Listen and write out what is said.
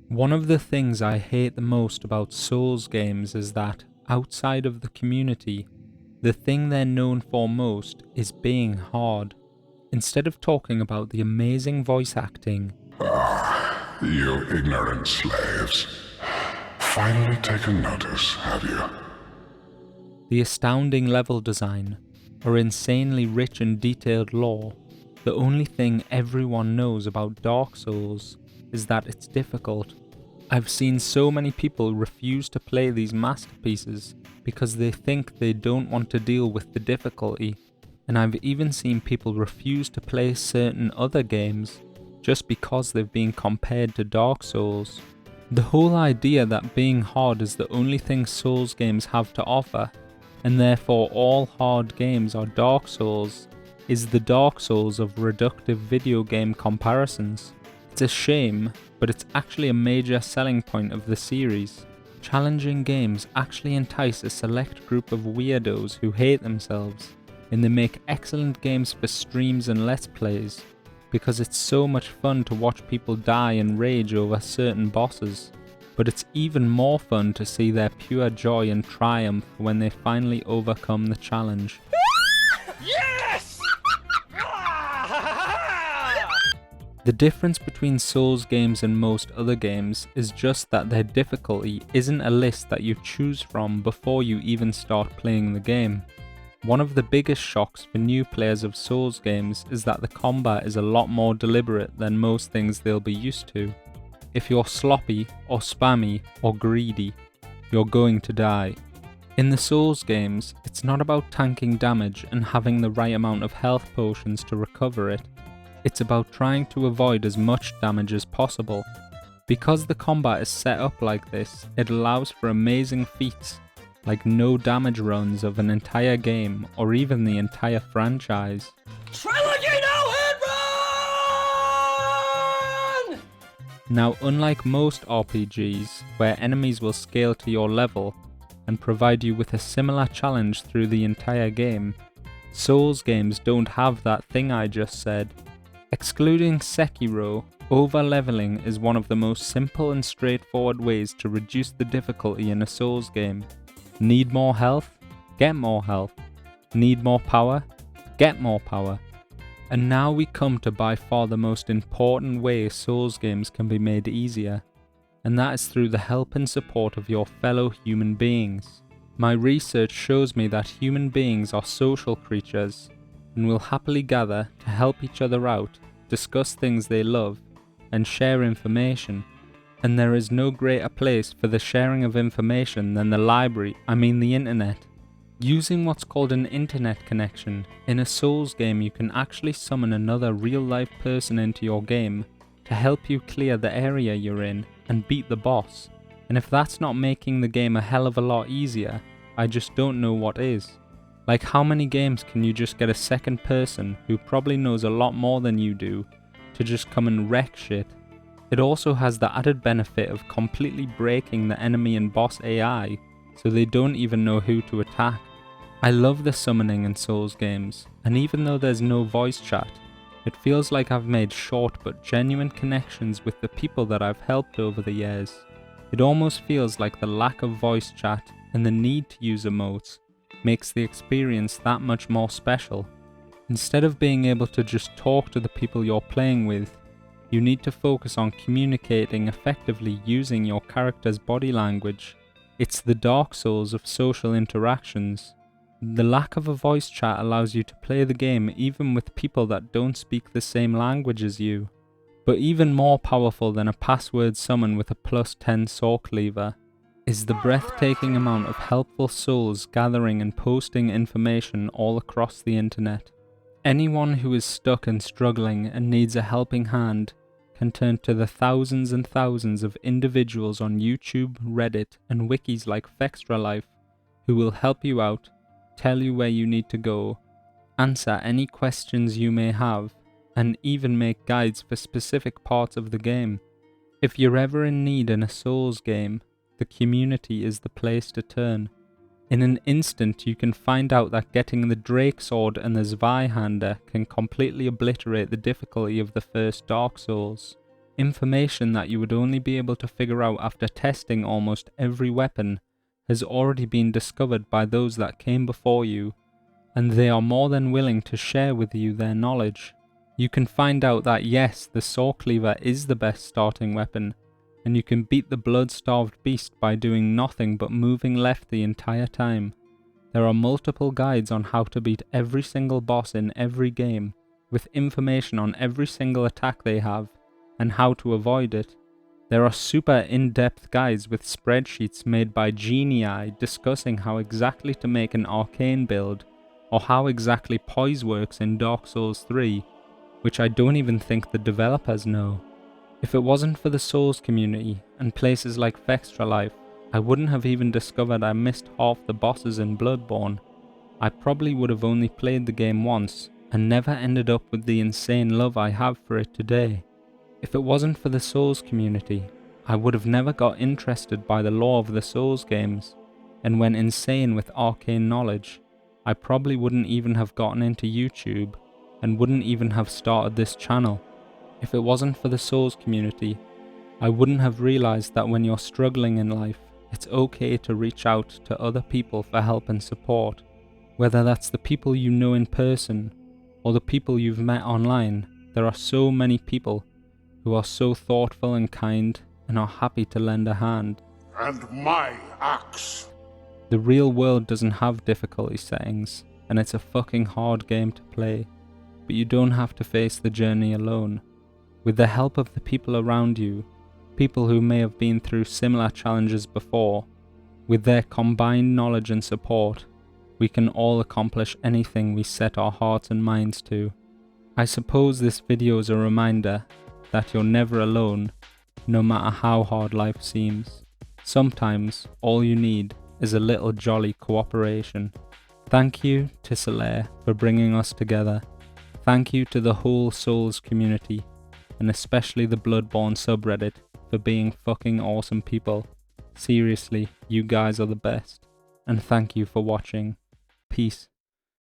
One of the things I hate the most about Souls games is that, outside of the community, the thing they're known for most is being hard. Instead of talking about the amazing voice acting, You ignorant slaves. Finally taken notice, have you? the astounding level design, or insanely rich and detailed lore, the only thing everyone knows about Dark Souls is that it's difficult. I've seen so many people refuse to play these masterpieces because they think they don't want to deal with the difficulty, and I've even seen people refuse to play certain other games just because they've been compared to Dark Souls. The whole idea that being hard is the only thing Souls games have to offer, and therefore all hard games are Dark Souls, is the Dark Souls of reductive video game comparisons. It's a shame, but it's actually a major selling point of the series. Challenging games actually entice a select group of weirdos who hate themselves, and they make excellent games for streams and let's plays, because it's so much fun to watch people die and rage over certain bosses. But it's even more fun to see their pure joy and triumph when they finally overcome the challenge. Yes! The difference between Souls games and most other games is just that their difficulty isn't a list that you choose from before you even start playing the game. One of the biggest shocks for new players of Souls games is that the combat is a lot more deliberate than most things they'll be used to. If you're sloppy, or spammy, or greedy, you're going to die. In the Souls games, it's not about tanking damage and having the right amount of health potions to recover it. It's about trying to avoid as much damage as possible. Because the combat is set up like this, it allows for amazing feats, like no damage runs of an entire game or even the entire franchise. Trilogy no hit run! Now, unlike most RPGs, where enemies will scale to your level and provide you with a similar challenge through the entire game, Souls games don't have that thing I just said. Excluding Sekiro, over-leveling is one of the most simple and straightforward ways to reduce the difficulty in a Souls game. Need more health? Get more health. Need more power? Get more power. And now we come to by far the most important way Souls games can be made easier, and that is through the help and support of your fellow human beings. My research shows me that human beings are social creatures, and will happily gather to help each other out, discuss things they love, and share information. And there is no greater place for the sharing of information than the library, the internet. Using what's called an internet connection, in a Souls game you can actually summon another real-life person into your game to help you clear the area you're in and beat the boss. And if that's not making the game a hell of a lot easier, I just don't know what is. Like, how many games can you just get a second person who probably knows a lot more than you do to just come and wreck shit? It also has the added benefit of completely breaking the enemy and boss AI, so they don't even know who to attack. I love the summoning in Souls games, and even though there's no voice chat, it feels like I've made short but genuine connections with the people that I've helped over the years. It almost feels like the lack of voice chat and the need to use emotes makes the experience that much more special. Instead of being able to just talk to the people you're playing with, you need to focus on communicating effectively using your character's body language. It's the Dark Souls of social interactions. The lack of a voice chat allows you to play the game even with people that don't speak the same language as you. But even more powerful than a password summon with a +10 saw cleaver is the breathtaking amount of helpful souls gathering and posting information all across the internet. Anyone who is stuck and struggling and needs a helping hand can turn to the thousands and thousands of individuals on YouTube, Reddit, and wikis like Fextralife who will help you out, tell you where you need to go, answer any questions you may have, and even make guides for specific parts of the game. If you're ever in need in a Souls game, the community is the place to turn. In an instant you can find out that getting the Drake Sword and the Zweihander can completely obliterate the difficulty of the first Dark Souls. Information that you would only be able to figure out after testing almost every weapon has already been discovered by those that came before you, and they are more than willing to share with you their knowledge. You can find out that yes, the saw cleaver is the best starting weapon, and you can beat the blood-starved beast by doing nothing but moving left the entire time. There are multiple guides on how to beat every single boss in every game, with information on every single attack they have, and how to avoid it. There are super in-depth guides with spreadsheets made by genii discussing how exactly to make an arcane build, or how exactly poise works in Dark Souls 3, which I don't even think the developers know. If it wasn't for the Souls community and places like Vextralife, I wouldn't have even discovered I missed half the bosses in Bloodborne. I probably would have only played the game once, and never ended up with the insane love I have for it today. If it wasn't for the Souls community, I would have never got interested by the lore of the Souls games, and went insane with arcane knowledge. I probably wouldn't even have gotten into YouTube, and wouldn't even have started this channel. If it wasn't for the Souls community, I wouldn't have realized that when you're struggling in life, it's okay to reach out to other people for help and support. Whether that's the people you know in person, or the people you've met online, there are so many people who are so thoughtful and kind and are happy to lend a hand. And my axe. The real world doesn't have difficulty settings, and it's a fucking hard game to play, but you don't have to face the journey alone. With the help of the people around you, people who may have been through similar challenges before, with their combined knowledge and support, we can all accomplish anything we set our hearts and minds to. I suppose this video is a reminder that you're never alone, no matter how hard life seems. Sometimes all you need is a little jolly cooperation. Thank you to Solaire for bringing us together. Thank you to the whole Souls community, and especially the Bloodborne subreddit, for being fucking awesome people. Seriously, you guys are the best. And thank you for watching. Peace.